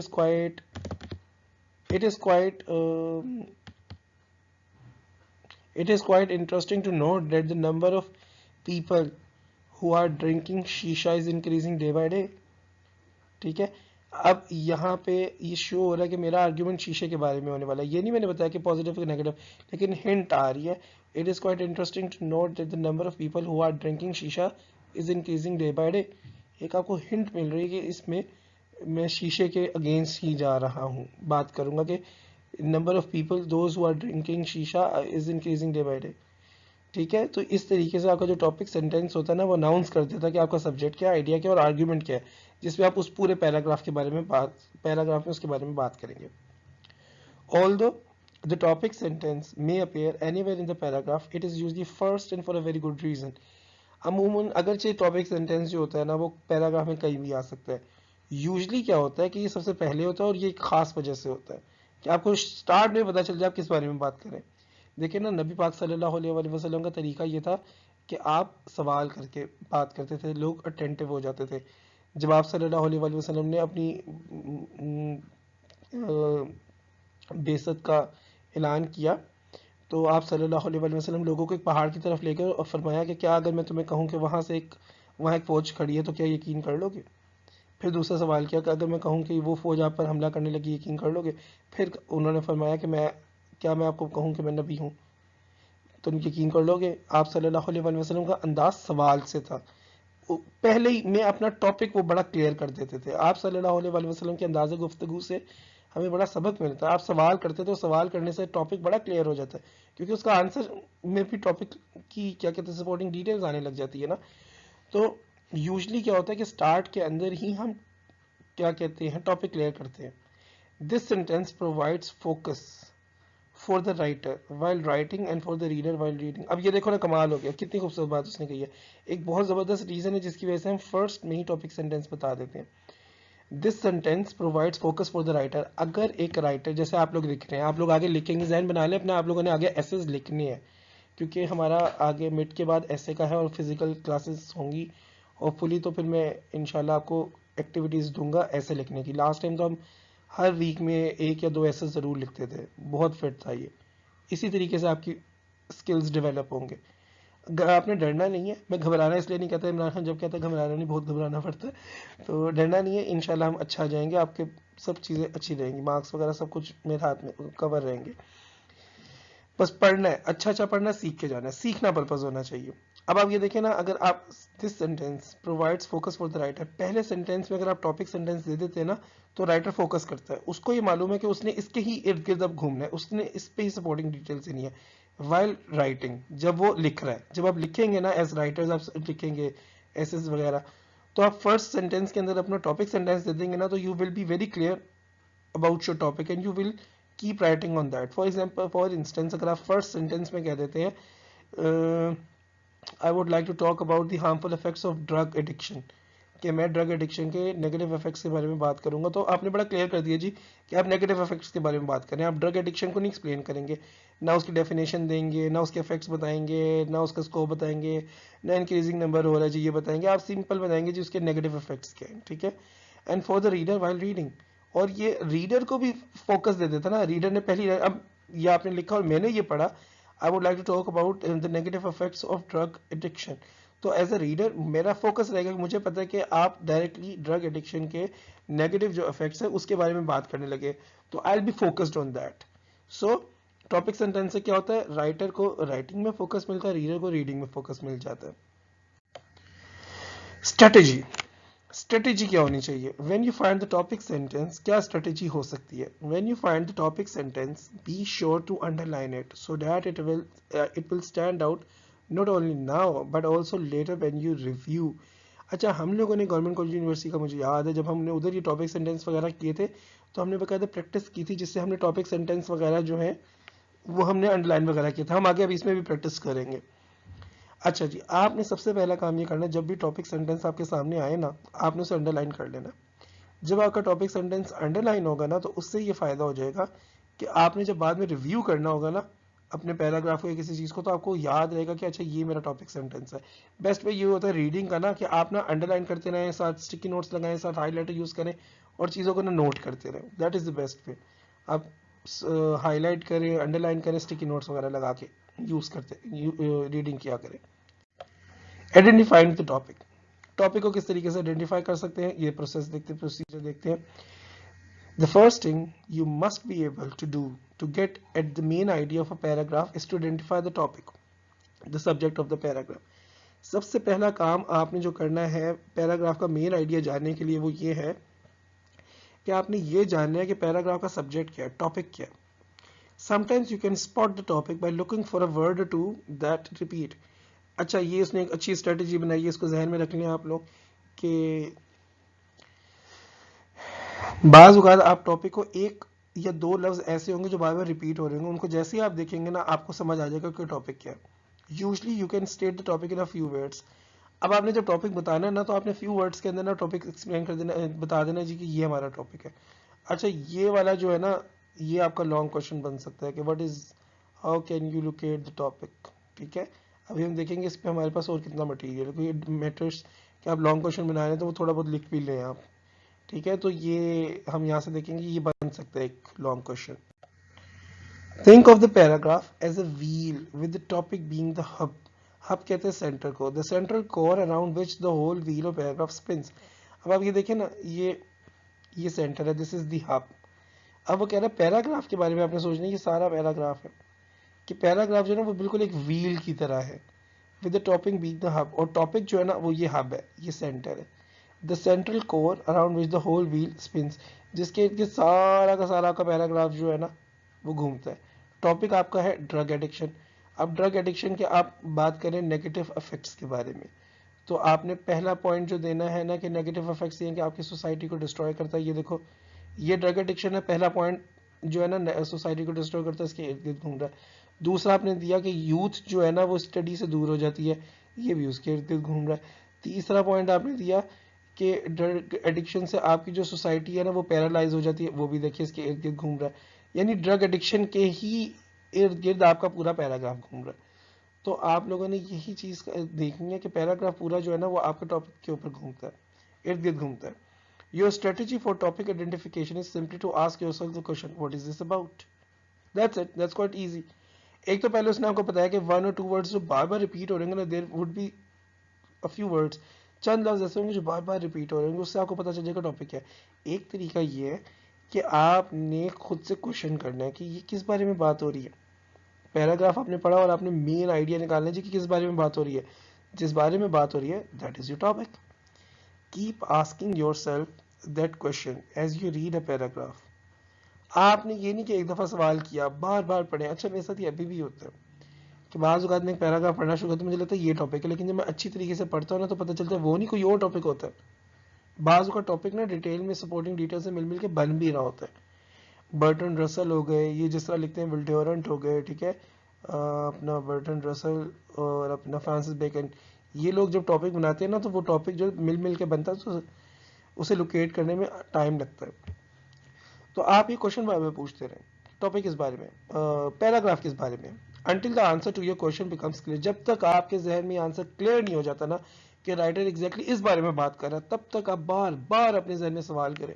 is quite interesting to note that the number of people who are drinking shisha is increasing day by day। ठीक है, अब यहाँ पे ये शो हो रहा है कि मेरा आर्ग्यूमेंट शीशे के बारे में होने वाला है। ये नहीं मैंने बताया कि पॉजिटिव या नेगेटिव, लेकिन हिंट आ रही है। It is quite interesting to note that the number of people who are drinking शीशा is increasing day by day. एक आपको हिंट मिल रही है कि इसमें मैं शीशे के अगेंस्ट ही जा रहा हूँ, बात करूँगा कि number of people those who are drinking शीशा is increasing day by day. ठीक है, तो इस तरीके से आपका जो टॉपिक सेंटेंस होता है ना, वो अनाउंस कर देता है कि आपका सब्जेक्ट क्या है, आइडिया क्या है और आर्ग्यूमेंट क्या है, जिसमें आप उस पूरे पैराग्राफ के बारे में पैराग्राफ में उसके बारे में बात करेंगे। Although the topic sentence may appear anywhere in the paragraph, it is usually first and for a very good reason. अमूमन अगरचे टॉपिक सेंटेंस जो होता है ना, वो पैराग्राफ में कहीं भी आ सकता है। यूजली क्या होता है कि ये सबसे पहले होता है और ये एक खास वजह से होता है कि आपको स्टार्ट में पता चल जाए आप किस बारे में बात करें। देखिए ना, नबी पाक सल्लल्लाहु अलैहि वसल्लम का तरीका ये था कि आप सवाल करके बात करते थे, लोग अटेंटिव हो जाते थे। जब आप सल्लल्लाहु अलैहि वसल्लम ने अपनी बेसत का ऐलान किया, तो आप सल्लल्लाहु अलैहि वसल्लम लोगों को एक पहाड़ की तरफ लेकर और फरमाया कि क्या अगर मैं तुम्हें कहूँ कि वहाँ एक फ़ौज खड़ी है तो क्या यकीन कर लोगे? फिर दूसरा सवाल किया कि अगर मैं कहूँ कि वो फ़ौज आप पर हमला करने लगी, यकीन कर लोगे? फिर उन्होंने फरमाया कि मैं आपको कहूँ कि मैं नबी हूँ, तुम यकीन कर लोगे? आप सल्लल्लाहु अलैहि वसल्लम का अंदाज सवाल से था। पहले ही मैं अपना टॉपिक वो बड़ा क्लियर कर देते थे। आप सल्लल्लाहु अलैहि वसल्लम के अंदाज़े गुफ्तगू से हमें बड़ा सबक मिलता है। आप सवाल करते तो सवाल करने से टॉपिक बड़ा क्लियर हो जाता है, क्योंकि उसका आंसर में भी टॉपिक की क्या कहते हैं सपोर्टिंग डिटेल्स आने लग जाती है ना। तो यूजली क्या होता है कि स्टार्ट के अंदर ही हम क्या कहते हैं टॉपिक क्लियर करते हैं। This sentence provides focus for the writer while writing and for the reader while reading. अब ये देखो ना, कमाल हो गया, कितनी खूबसूरत बात उसने कही है। एक बहुत ज़बरदस्त रीज़न है जिसकी वजह से हम फर्स्ट में ही टॉपिक सेंटेंस बता देते हैं। This sentence provides focus for the writer. अगर एक राइटर, जैसे आप लोग लिख रहे हैं, आप लोग आगे लिखेंगे, जहन बना लें अपना, आप लोगों ने आगे एसेज लिखने हैं, क्योंकि हमारा आगे मिड के बाद ऐसे का है और फिजिकल क्लासेस होंगी होपफुली, तो फिर मैं इंशाल्लाह आपको एक्टिविटीज़ दूंगा ऐसे लिखने की। लास्ट टाइम तो हम हर वीक में एक या दो ऐसे ज़रूर लिखते थे, बहुत फिट था ये। इसी तरीके से आपकी स्किल्स डेवलप होंगे। आपने डरना नहीं है, मैं घबराना इसलिए नहीं कहता, इमरान खान जब कहता है घबराना नहीं, बहुत घबराना पड़ता है, तो डरना नहीं है, इंशाल्लाह हम अच्छा जाएंगे, आपके सब चीज़ें अच्छी रहेंगी, मार्क्स वगैरह सब कुछ मेरे हाथ में कवर रहेंगे। बस पढ़ना है, अच्छा पढ़ना, सीख के जाना है, सीखना पर्पज होना चाहिए। अब आप ये देखें ना, अगर आप this sentence provides focus for the writer, पहले सेंटेंस में अगर आप टॉपिक सेंटेंस दे देते हैं ना, तो राइटर फोकस करता है, उसको ये मालूम है कि उसने इसके ही इर्द गिर्द अब घूमना है, उसने इस पे ही सपोर्टिंग डिटेल्स देनी है। वाइल राइटिंग, जब वो लिख रहा है, जब आप लिखेंगे ना एज राइटर्स, आप लिखेंगे एसेस वगैरह, तो आप फर्स्ट सेंटेंस के अंदर अपना टॉपिक सेंटेंस दे देंगे ना, तो you will be very clear about your topic and you will keep writing on that. For instance, अगर आप first sentence में कह देते हैं I would like to talk about the harmful effects of drug addiction, कि मैं drug addiction के negative effects के बारे में बात करूंगा, तो आपने बड़ा क्लियर कर दिया जी कि आप नेगेटिव इफेक्ट्स के बारे में बात करें, आप ड्रग एडिक्शन को नहीं एक्सप्लेन करेंगे, ना उसकी डेफिनेशन देंगे, ना उसके इफेक्ट्स बताएंगे, ना उसका स्कोप बताएंगे, ना इंक्रीजिंग नंबर हो रहा है जी ये बताएंगे, आप सिंपल बताएंगे जी उसके नेगेटिव इफेक्ट्स क्या हैं, ठीक है। And for the reader while reading, और ये रीडर को भी फोकस दे देता ना, रीडर ने पहली, अब ये आपने लिखा और मैंने ये पढ़ा, I would like to talk about the negative effects of drug addiction, तो एज अ रीडर मेरा फोकस रहेगा कि मुझे पता है कि आप डायरेक्टली ड्रग एडिक्शन के नेगेटिव जो इफेक्ट्स है उसके बारे में बात करने लगे, तो I will be focused on that. So topic sentence से क्या होता है, राइटर को राइटिंग में फोकस मिलता है, रीडर को रीडिंग में फोकस मिल जाता है। स्ट्रेटेजी, स्ट्रेटेजी क्या होनी चाहिए when you find the topic sentence, क्या स्ट्रेटेजी हो सकती है। When you find the topic sentence be sure to underline it so that it will stand out not only now but also later when you review। अच्छा, हम लोगों ने government college university का, मुझे याद है जब हमने उधर ये टॉपिक सेंटेंस वगैरह किए थे, तो हमने बकायदा प्रैक्टिस की थी, जिससे हमने टॉपिक सेंटेंस वगैरह जो है वो हमने अंडरलाइन वगैरह किया था। हम आगे अभी इसमें भी प्रैक्टिस करेंगे। अच्छा जी, आपने सबसे पहला काम ये करना है, जब भी टॉपिक सेंटेंस आपके सामने आए ना, आपने उसे अंडरलाइन कर लेना। जब आपका टॉपिक सेंटेंस अंडरलाइन होगा ना, तो उससे ये फ़ायदा हो जाएगा कि आपने जब बाद में रिव्यू करना होगा ना अपने पैराग्राफ को या किसी चीज़ को, तो आपको याद रहेगा कि अच्छा ये मेरा टॉपिक सेंटेंस है। बेस्ट वे ये होता है रीडिंग का ना, कि आप ना अंडरलाइन करते रहें, साथ स्टिकी नोट्स लगाएं, साथ हाईलाइटर यूज़ करें और चीज़ों को ना नोट करते रहें, that is the best way. आप हाईलाइट करें, अंडरलाइन करें, स्टिकी नोट्स वगैरह लगा के यूज़ करते रीडिंग किया करें। आइडेंटिफाइंग द टॉपिक, टॉपिक को किस तरीके से आइडेंटिफाई कर सकते हैं, ये प्रोसेस देखते हैं, प्रोसीजर देखते हैं। The first thing you must be able to do to get at the main idea of a paragraph is to identify the topic, the subject of the paragraph। सबसे पहला काम आपने जो करना है पैराग्राफ का मेन आइडिया जानने के लिए, वो ये है कि आपने ये जानना है कि पैराग्राफ का सब्जेक्ट क्या है, टॉपिक क्या है। Sometimes you can spot the topic by looking for a word or two that repeat. अच्छा, ये उसने एक अच्छी स्ट्रेटेजी बनाई है, इसको जहन में रख लें आप लोग कि बाज़ औक़ात आप टॉपिक को एक या दो लफ्ज़ ऐसे होंगे जो बार बार रिपीट हो रहे होंगे, उनको जैसे ही आप देखेंगे ना आपको समझ आ जाएगा कि टॉपिक क्या है। Usually you can state the topic in a few words. अब आपने जब टॉपिक बताना है ना तो आपने फ्यू वर्ड्स के अंदर ना टॉपिक एक्सप्लेन कर देना, बता देना जी कि ये हमारा टॉपिक है। अच्छा, ये वाला जो है ना, ये आपका लॉन्ग क्वेश्चन बन सकता है कि what is, how can you locate the topic. ठीक है, अभी हम देखेंगे इस पे हमारे पास और कितना मटेरियल है, कोई मैटर्स कि आप लॉन्ग क्वेश्चन बना रहे हैं तो वो थोड़ा बहुत लिख भी लें आप। ठीक है, तो ये हम यहाँ से देखेंगे, ये बन सकता है एक long question. Think of the paragraph as a wheel with the topic being the hub. Hub कहते हैं सेंटर को, the central core around which the whole wheel of paragraph spins. अब आप ये देखें ना, ये सेंटर है, दिस इज द हब। अब वो कह रहा है पैराग्राफ के बारे में आपने सोचना है, ये सारा पैराग्राफ है कि पैराग्राफ जो है ना वो बिल्कुल एक व्हील की तरह है, with the topic being the hub, और टॉपिक जो है ना वो ये हब है, ये सेंटर है। The central core around which the whole wheel spins, जिसके इर्द गिर्द सारा का पैराग्राफ जो है ना वो घूमता है। टॉपिक आपका है ड्रग एडिक्शन। अब ड्रग एडिक्शन के आप बात करें नेगेटिव इफेक्ट्स के बारे में, तो आपने पहला पॉइंट जो देना है ना कि नेगेटिव इफेक्ट्स ये कि आपकी सोसाइटी को डिस्ट्रॉय करता है। ये देखो, ये ड्रग एडिक्शन है, पहला पॉइंट जो है ना सोसाइटी को डिस्ट्रॉय करता है, इसके इर्द गिर्द घूम रहा है। दूसरा आपने दिया कि यूथ जो है ना वो स्टडी से दूर हो जाती है, ये भी उसके इर्द गिर्द घूम रहा है। तीसरा पॉइंट आपने दिया कि ड्रग एडिक्शन से आपकी जो सोसाइटी है ना वो पैरालाइज हो जाती है, वो भी देखिए इसके इर्द गिर्द घूम रहा है। यानी ड्रग एडिक्शन के ही इर्द गिर्द आपका पूरा पैराग्राफ घूम रहा है। तो आप लोगों ने यही चीज देखनी है कि पैराग्राफ पूरा जो है ना वो आपके टॉपिक के ऊपर घूमता है, इर्द गिर्द घूमता है। Your strategy for topic identification is simply to ask yourself the question, what is this about? That's it. That's quite easy. एक तो पहले उसने आपको बताया कि वन और टू वर्ड्स जो बार बार रिपीट हो रहे होंगे ना, there would be a few words, चंद लफ्ज ऐसे होंगे जो बार बार रिपीट हो रहे होंगे, उससे आपको पता चल जाएगा टॉपिक क्या है। एक तरीका ये है कि आपने खुद से क्वेश्चन करना है कि ये किस बारे में बात हो रही है। पैराग्राफ आपने पढ़ा और आपने मेन आइडिया निकालना है जी कि किस बारे में बात हो रही है। जिस बारे में बात हो रही है that is your topic. Keep asking yourself that question as you read a paragraph. आपने ये नहीं कि एक दफा सवाल किया बार बार पढ़े। अच्छा, मेरे साथ ये अभी भी होता है कि बाज़ औक़ात में एक पैराग्राफ पढ़ना शुरू करता हूं, मुझे लगता है ये टॉपिक है, लेकिन जब मैं अच्छी तरीके से पढ़ता हूँ ना तो पता चलता है वो नहीं, कोई और टॉपिक होता है। बाज़ का टॉपिक ना डिटेल में सपोर्टिंग डिटेल से मिल मिल के बन भी रहा होता है। बर्टन रसल हो गए, ये जिस तरह लिखते हैं विल्ड्योरेंट हो गए, ठीक है, अपना बर्टन रसल और अपना फ्रांसिस बेकन, ये लोग जब टॉपिक बनाते हैं ना तो वो टॉपिक जो मिल मिल के बनता है तो उसे लोकेट करने में टाइम लगता है। तो आप ये क्वेश्चन बार बार पूछते रहें, टॉपिक किस बारे में, पैराग्राफ किस बारे में, until the answer to your question becomes clear. जब तक आपके जहन में आंसर क्लियर नहीं हो जाता ना कि राइटर एग्जैक्टली इस बारे में बात कर रहा है, तब तक आप बार बार अपने जहन में सवाल करें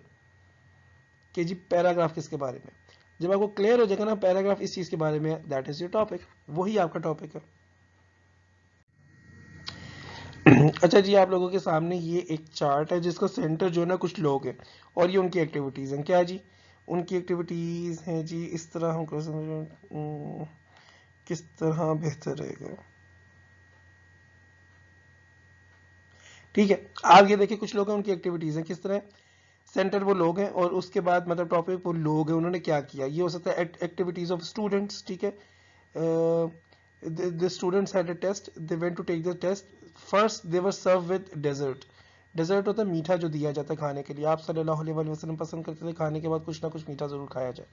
कि जी पैराग्राफ किसके बारे में। जब आपको क्लियर हो जाएगा ना पैराग्राफ इस चीज के बारे में, दैट इज योर टॉपिक, वही आपका टॉपिक है। अच्छा जी, आप लोगों के सामने ये एक चार्ट है जिसका सेंटर जो है ना कुछ लोग हैं और ये उनकी एक्टिविटीज हैं। क्या जी, उनकी एक्टिविटीज हैं जी इस तरह। हम किस तरह बेहतर रहेगा, ठीक है। आप ये देखिए, कुछ लोग हैं, उनकी एक्टिविटीज हैं किस तरह। सेंटर वो लोग हैं और उसके बाद मतलब टॉपिक वो लोग हैं, उन्होंने क्या किया। ये हो सकता है एक्टिविटीज ऑफ स्टूडेंट्स, ठीक है। the students had a test, they went to take the test, first they were served with dessert। Dessert होता है मीठा जो दिया जाता है खाने के लिए। आप सल्लल्लाहु अलैहि वसल्लम पसंद करते थे खाने के बाद कुछ ना कुछ मीठा जरूर खाया जाए,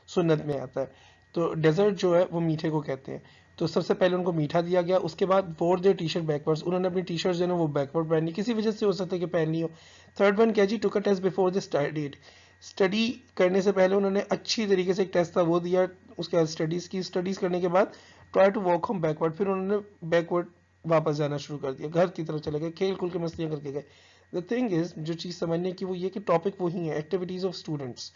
सुन्नत में आता है। तो डेजर्ट जो है वो मीठे को कहते हैं। तो सबसे पहले उनको मीठा दिया गया, उसके बाद वोर देयर टी शर्ट बैकवर्ड्स, उन्होंने अपनी टी शर्ट जो है ना वो बैकवर्ड पहनी, किसी वजह से हो सकता है कि पहननी हो। थर्ड वन क्या जी, took a test before the studied, study करने से पहले उन्होंने अच्छी तरीके से एक टेस्ट था वो दिया, उसके बाद स्टडीज करने के बाद try to walk home backward, फिर उन्होंने बैकवर्ड वापस जाना शुरू कर दिया, घर की तरफ चले गए, खेल खुल के मस्तियां करके गए। द थिंग इज, जो चीज समझने की वो ये कि टॉपिक वही है, एक्टिविटीज ऑफ स्टूडेंट्स,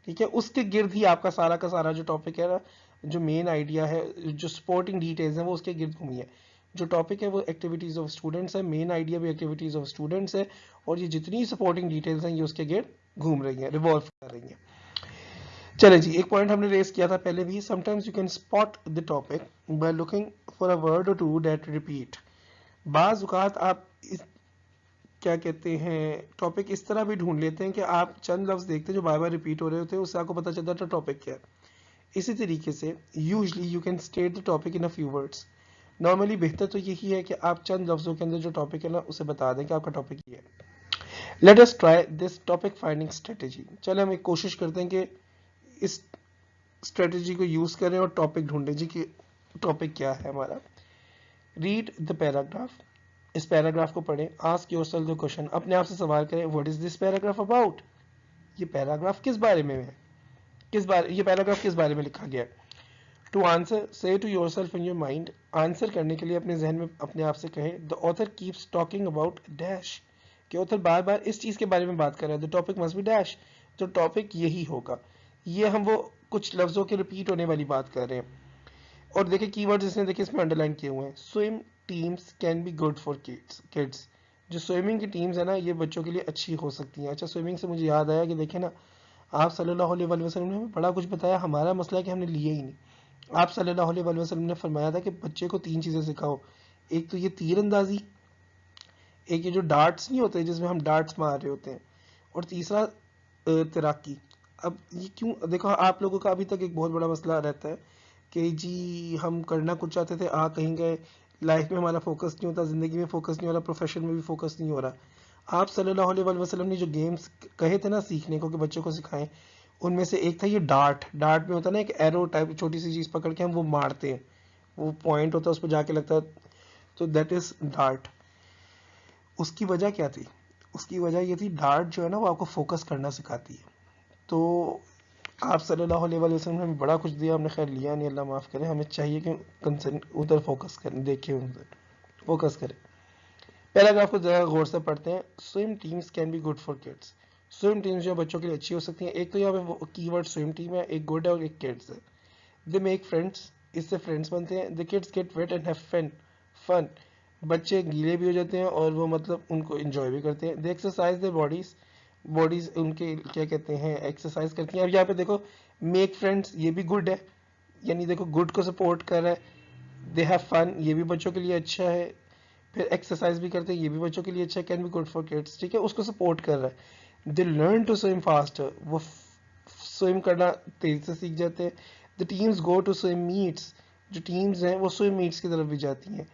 ठीक है। उसके गिर्द ही आपका सारा का सारा जो टॉपिक है ना, जो मेन आइडिया है, जो सपोर्टिंग डिटेल्स हैं वो उसके गिर्द घूमी है। जो टॉपिक है वो एक्टिविटीज ऑफ स्टूडेंट्स है, मेन आइडिया भी एक्टिविटीज ऑफ स्टूडेंट्स है, और ये जितनी सपोर्टिंग डिटेल्स हैं ये उसके गिर्द घूम रही हैं, रिवॉल्व कर रही हैं। चले जी, एक पॉइंट हमने रेस किया था पहले भी, sometimes you can spot the topic by looking for a word और टू दैट रिपीट। बाज़ औक़ात आप क्या कहते हैं टॉपिक इस तरह भी ढूंढ लेते हैं कि आप चंद लफ्ज देखते हैं जो बार बार रिपीट हो रहे होते हैं, उससे आपको पता चलता है टॉपिक क्या है। इसी तरीके से usually you can state the topic in a few words. Normally बेहतर तो यही है कि आप चंद लफ्जों के अंदर जो टॉपिक है ना उसे बता दें कि आपका टॉपिक ये है। Let us try this topic finding strategy. चले हम एक कोशिश करते हैं कि इस स्ट्रेटेजी को यूज करें और टॉपिक ढूंढें जी कि टॉपिक क्या है हमारा। रीड द पैराग्राफ, इस पैराग्राफ को पढ़ें। आस्क योरसेल्फ द क्वेश्चन, अपने आप से सवाल करें what is this paragraph about, ये पैराग्राफ किस बारे में है, ये पैराग्राफ किस बारे में लिखा गया है। To answer say to yourself in your mind, answer करने के लिए अपने जहन में अपने आप से कहें the author keeps talking about dash, कि ऑथर बार बार इस चीज के बारे में बात कर रहा है, the topic must be dash, तो टॉपिक यही होगा। ये हम वो कुछ लफ्जों के रिपीट होने वाली बात कर रहे हैं। और देखिए कीवर्ड्स इसने देखिए इसमें अंडरलाइन किए हुए हैं। Swim teams can be good for kids, जो स्विमिंग की टीम्स है ना ये बच्चों के लिए अच्छी हो सकती हैं। अच्छा स्विमिंग से मुझे याद आया कि देखिए ना आप सल्लल्लाहु अलैहि वसल्लम ने हमें बड़ा कुछ बताया, हमारा मसला है कि हमने लिए ही नहीं। आप सल्लल्लाहु अलैहि वसल्लम ने फरमाया था कि बच्चे को 3 चीजें सिखाओ, एक तो ये तीरंदाजी, एक ये जो डार्ट्स नहीं होते जिसमें हम डार्ट्स मार रहे होते हैं, और तीसरा तैराकी। अब ये क्यों, देखो आप लोगों का अभी तक एक बहुत बड़ा मसला रहता है कि जी हम करना कुछ चाहते थे आ कहीं गए, लाइफ में हमारा फोकस नहीं होता, जिंदगी में फोकस नहीं हो रहा, प्रोफेशन में भी फोकस नहीं हो रहा। आप सल्लल्लाहु अलैहि वसल्लम ने जो गेम्स कहे थे ना सीखने को कि बच्चों को सिखाएं, उनमें से एक था ये डार्ट। डार्ट में होता है ना एक एरो टाइप छोटी सी चीज पकड़ के हम वो मारते हैं, वो पॉइंट होता है उस पर जाके लगता है, तो दैट इज डार्ट। उसकी वजह क्या थी, उसकी वजह ये थी डार्ट जो है ना वो आपको फोकस करना सिखाती है। तो आप सल्लल्लाहु अलैहि वसल्लम ने हमें बड़ा कुछ दिया, हमने खैर लिया नहीं, अल्लाह माफ़ करे। हमें चाहिए कि कंसर्न उधर फोकस करें, देखें उधर फोकस करें। पैराग्राफ को ज़रा गौर से पढ़ते हैं। Swim teams can be good for kids, swim teams जो बच्चों के लिए अच्छी हो सकती हैं। एक तो यहाँ पे कीवर्ड स्विम टीम है, एक गुड है और एक किड्स है। दे मेक फ्रेंड्स, इससे फ्रेंड्स बनते हैं। The kids get wet and have fun, बच्चे गीले भी हो जाते हैं और वो मतलब उनको एंजॉय भी करते हैं। दे एक्सरसाइज देयर बॉडीज, बॉडीज उनके क्या कहते हैं एक्सरसाइज करती हैं। अब यहाँ पे देखो मेक फ्रेंड्स ये भी गुड है, यानी देखो गुड को सपोर्ट कर रहा है। दे हैव फन ये भी बच्चों के लिए अच्छा है, फिर एक्सरसाइज भी करते हैं ये भी बच्चों के लिए अच्छा है, can be good for kids, ठीक है, उसको सपोर्ट कर रहा है। They learn to swim faster, वो स्विम करना तेजी से सीख जाते हैं। The teams go to swim meets, जो टीम्स हैं वो स्विम मीट्स की तरफ भी जाती हैं।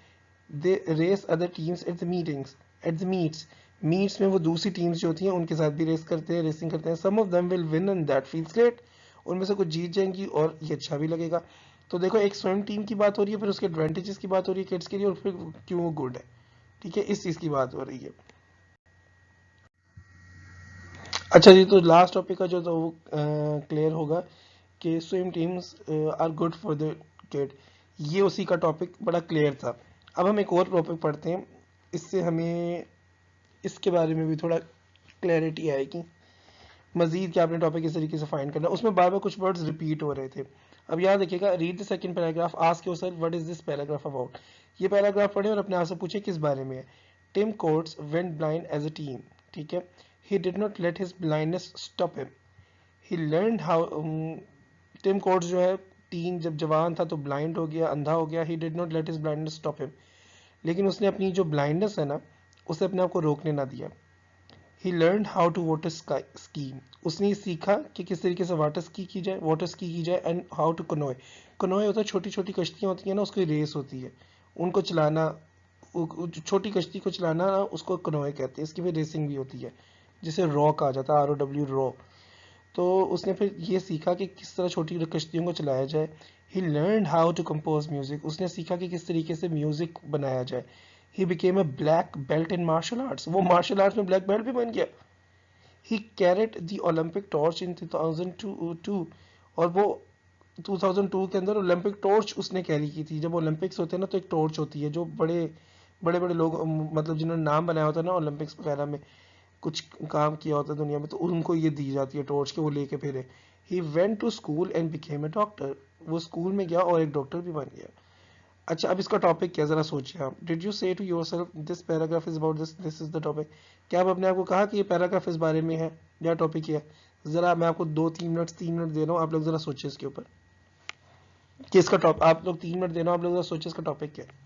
They race other teams at the meetings, at the meets, meets में वो दूसरी टीम्स जो होती हैं उनके साथ भी रेस करते हैं, रेसिंग करते हैं। Some of them will win and that feels great, उनमें से कुछ जीत जाएंगी और ये अच्छा भी लगेगा। तो देखो एक स्विम टीम की बात हो रही है, फिर उसके एडवांटेजेस की बात हो रही है किड्स के लिए, और फिर क्यों वो गुड है, ठीक है, इस चीज की बात हो रही है। अच्छा जी, तो लास्ट टॉपिक का जो तो वो क्लियर होगा कि swim teams are good for the kid, ये उसी का टॉपिक बड़ा क्लियर था। अब हम एक और टॉपिक पढ़ते हैं, इससे हमें इसके बारे में भी थोड़ा क्लैरिटी आएगी मजीद कि आपने टॉपिक इस तरीके से फाइंड करना। उसमें बार बार कुछ वर्ड्स रिपीट हो रहे थे। अब याद देखिएगा, read the second paragraph, ask yourself what is this paragraph about, ये पैराग्राफ पढ़े और अपने आप से पूछे किस बारे में है। Tim Coates went blind as a team, ठीक है, he did not let his blindness stop him, he learned how, Tim Coates जो है टीन जब जवान था तो ब्लाइंड हो गया, अंधा हो गया। ही did not let his blindness stop him, लेकिन उसने अपनी जो ब्लाइंडनेस है ना उसे अपने आप को रोकने ना दिया। He learn how to water ski, उसने ये सीखा कि किस तरीके से वाटर स्की की जाए, वाटर स्की की जाए। एंड हाउ टू कनोए, कनोए होता है छोटी छोटी कश्तियाँ होती हैं ना, उसकी रेस होती है, उनको चलाना, छोटी कश्ती को चलाना ना उसको कनोए कहते हैं। इसकी भी रेसिंग भी होती है जिसे रॉ कहा जाता है, ROW रॉ। तो उसने फिर ये सीखा कि किस तरह छोटी कश्तियों को चलाया जाए। He learn how to compose music, उसने सीखा कि किस तरीके से म्यूजिक बनाया जाए। He became a black belt in martial arts, वो मार्शल आर्ट्स में ब्लैक बेल्ट भी बन गया। He carried the Olympic torch in 2002, और वो 2002 के अंदर ओलंपिक टॉर्च उसने कैरी की थी। जब ओलंपिक्स होते हैं ना तो एक टॉर्च होती है जो बड़े बड़े बड़े लोग मतलब जिन्होंने नाम बनाया होता है ना ओलंपिक्स वगैरह में, कुछ काम किया होता है दुनिया में, तो उनको ये दी जाती है टॉर्च के, वो लेके फिरे। He went to school and became a doctor, वो स्कूल में गया और एक डॉक्टर भी बन गया। अच्छा अब इसका टॉपिक क्या, जरा सोचिए आप। Did you say to yourself this paragraph is about this is the topic, क्या आप अपने आप को कहा कि ये पैराग्राफ इस बारे में है या टॉपिक है। जरा मैं आपको 3 मिनट दे रहा हूँ, आप लोग जरा सोचिए इसके ऊपर कि इसका टॉप, आप लोग 3 मिनट दे रहा हूँ, आप लोग जरा सोचिए इसका टॉपिक क्या है।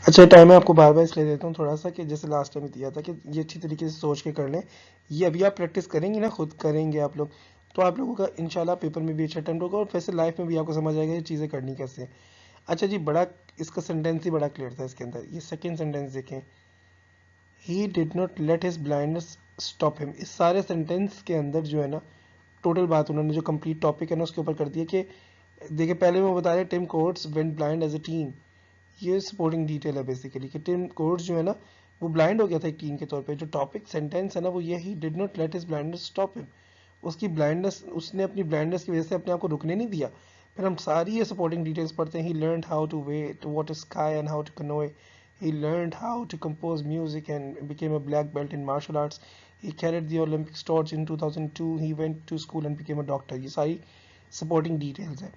अच्छा टाइम मैं आपको बार बार इसलिए देता हूँ थोड़ा सा कि जैसे लास्ट टाइम दिया था कि ये अच्छी तरीके से सोच के कर लें। ये अभी आप प्रैक्टिस करेंगे ना, खुद करेंगे आप लोग, तो आप लोगों का इंशाल्लाह पेपर में भी अच्छा अटेम्प्ट होगा और वैसे लाइफ में भी आपको समझ आएगा ये चीज़ें करनी कैसे हैं। अच्छा जी, बड़ा इसका सेंटेंस ही बड़ा क्लियर था इसके अंदर। ये सेकेंड सेंटेंस देखें, ही did not let his blindness stop him. इस सारे सेंटेंस के अंदर जो है ना, टोटल बात उन्होंने जो कंप्लीट टॉपिक है ना उसके ऊपर कर दिया कि देखिए पहले वो बता रहे Tim Coates went blind as a teen. ये सपोर्टिंग डिटेल है बेसिकली कि टिम कोट्स जो है ना वो ब्लाइंड हो गया था एक टीन के तौर पे। जो टॉपिक सेंटेंस है ना वो ये, ही did not let his blindness stop him. उसकी ब्लाइंडनेस, उसने अपनी ब्लाइंडनेस की वजह से अपने आप को रुकने नहीं दिया। फिर हम सारी ये सपोर्टिंग डिटेल्स पढ़ते हैं। He learned how to wait what is sky and how to canoe. He learned how to compose music and became a black belt in martial arts. He carried the Olympic torch in 2002. He went to school and became a doctor. ये सारी supporting details है।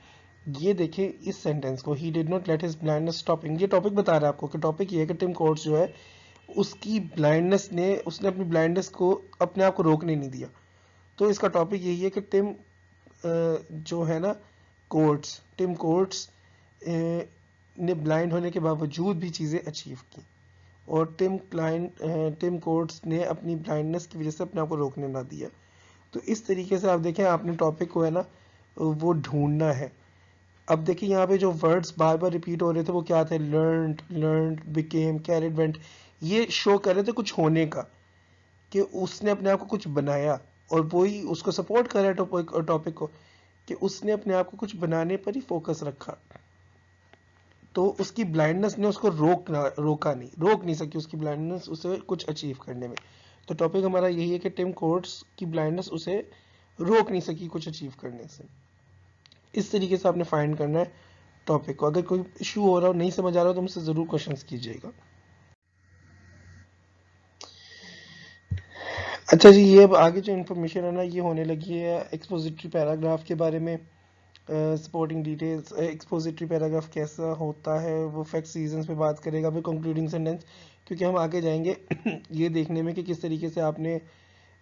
ये देखिए इस sentence को, ही did not let his blindness stop him. ये topic बता रहा है आपको कि टॉपिक ये है कि टिम कोट्स जो है उसकी ब्लाइंडनेस ने, उसने अपनी ब्लाइंडनेस को अपने आप को रोकने नहीं दिया। तो इसका टॉपिक यही है कि टिम जो है ना कोट्स, टिम कोट्स ने ब्लाइंड होने के बावजूद भी चीज़ें अचीव की और टिम कोट्स ने अपनी ब्लाइंडनेस की वजह से अपने आप को रोकने ना दिया। तो इस तरीके से आप देखें, आपने टॉपिक को है ना वो ढूंढना है। अब देखिए यहाँ पे जो वर्ड्स बार बार रिपीट हो रहे थे वो क्या थे, learned, learned, became, carried, went. ये शो कर रहे थे कुछ होने का, कि उसने अपने आप को कुछ बनाया, और वही उसको सपोर्ट कर रहा है टॉपिक को, कि उसने अपने आप को कुछ बनाने पर ही फोकस रखा। तो उसकी ब्लाइंडनेस ने उसको रोक नहीं सकी उसकी ब्लाइंडनेस उसे कुछ अचीव करने में। तो टॉपिक हमारा यही है कि टिम कोट्स की ब्लाइंडनेस उसे रोक नहीं सकी कुछ अचीव करने से। इस तरीके से आपने फाइंड करना है टॉपिक को। अगर कोई इशू हो रहा हो, नहीं समझ आ रहा हो, तो मुझसे ज़रूर क्वेश्चंस कीजिएगा। अच्छा जी, ये अब आगे जो इन्फॉर्मेशन है ना ये होने लगी है एक्सपोजिटरी पैराग्राफ के बारे में। सपोर्टिंग डिटेल्स, एक्सपोजिटरी पैराग्राफ कैसा होता है, वो फैक्ट्स रीजंस पे बात करेगा, फिर कंक्लूडिंग सेंटेंस। क्योंकि हम आगे जाएंगे ये देखने में कि किस तरीके से आपने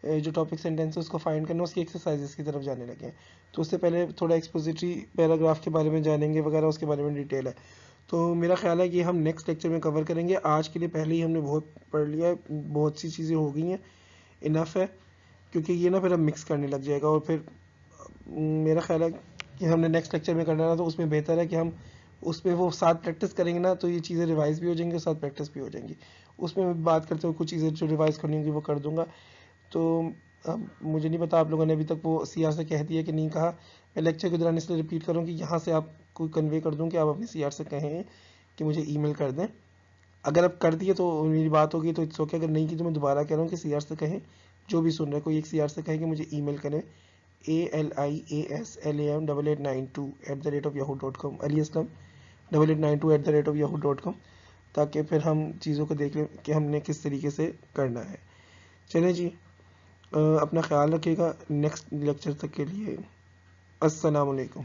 जो टॉपिक सेंटेंस है उसको फाइंड करना, उसकी एक्सरसाइजेस की तरफ जाने लगे हैं। तो उससे पहले थोड़ा एक्सपोजिटरी पैराग्राफ के बारे में जानेंगे वगैरह, उसके बारे में डिटेल है। तो मेरा ख्याल है कि हम नेक्स्ट लेक्चर में कवर करेंगे। आज के लिए पहले ही हमने बहुत पढ़ लिया है, बहुत सी चीज़ें हो गई हैं, इनफ है। क्योंकि ये ना फिर अब मिक्स करने लग जाएगा, और फिर मेरा ख्याल है कि हमने नेक्स्ट लेक्चर में करना है, तो उसमें बेहतर है कि हम उसमें वो साथ प्रैक्टिस करेंगे ना, तो ये चीज़ें रिवाइज भी हो जाएंगी और साथ प्रैक्टिस भी हो जाएंगी। उसमें मैं बात करते हुए कुछ चीज़ें जो रिवाइज करनी होंगी वो कर दूंगा। तो अब मुझे नहीं पता आप लोगों ने अभी तक वो सीआर से कह दिया कि नहीं कहा। मैं लेक्चर के दौरान इसलिए रिपीट करूँ कि यहाँ से आपको कन्वे कर दूँ कि आप अपने सीआर से कहें कि मुझे ईमेल कर दें। अगर आप कर दिए तो मेरी बात होगी तो इट्स ओके, अगर नहीं की तो मैं दोबारा कह रहा हूँ कि सीआर से कहें। जो भी सुन रहे कोई एक सीआर से कहे कि मुझे ईमेल करें ALIASLAM8892@yahoo.com, अली असलम 8892@yahoo.com, ताकि फिर हम चीज़ों को देख लें कि हमने किस तरीके से करना है। चलें जी, अपना ख्याल रखिएगा। नेक्स्ट लेक्चर तक के लिए अस्सलाम वालेकुम।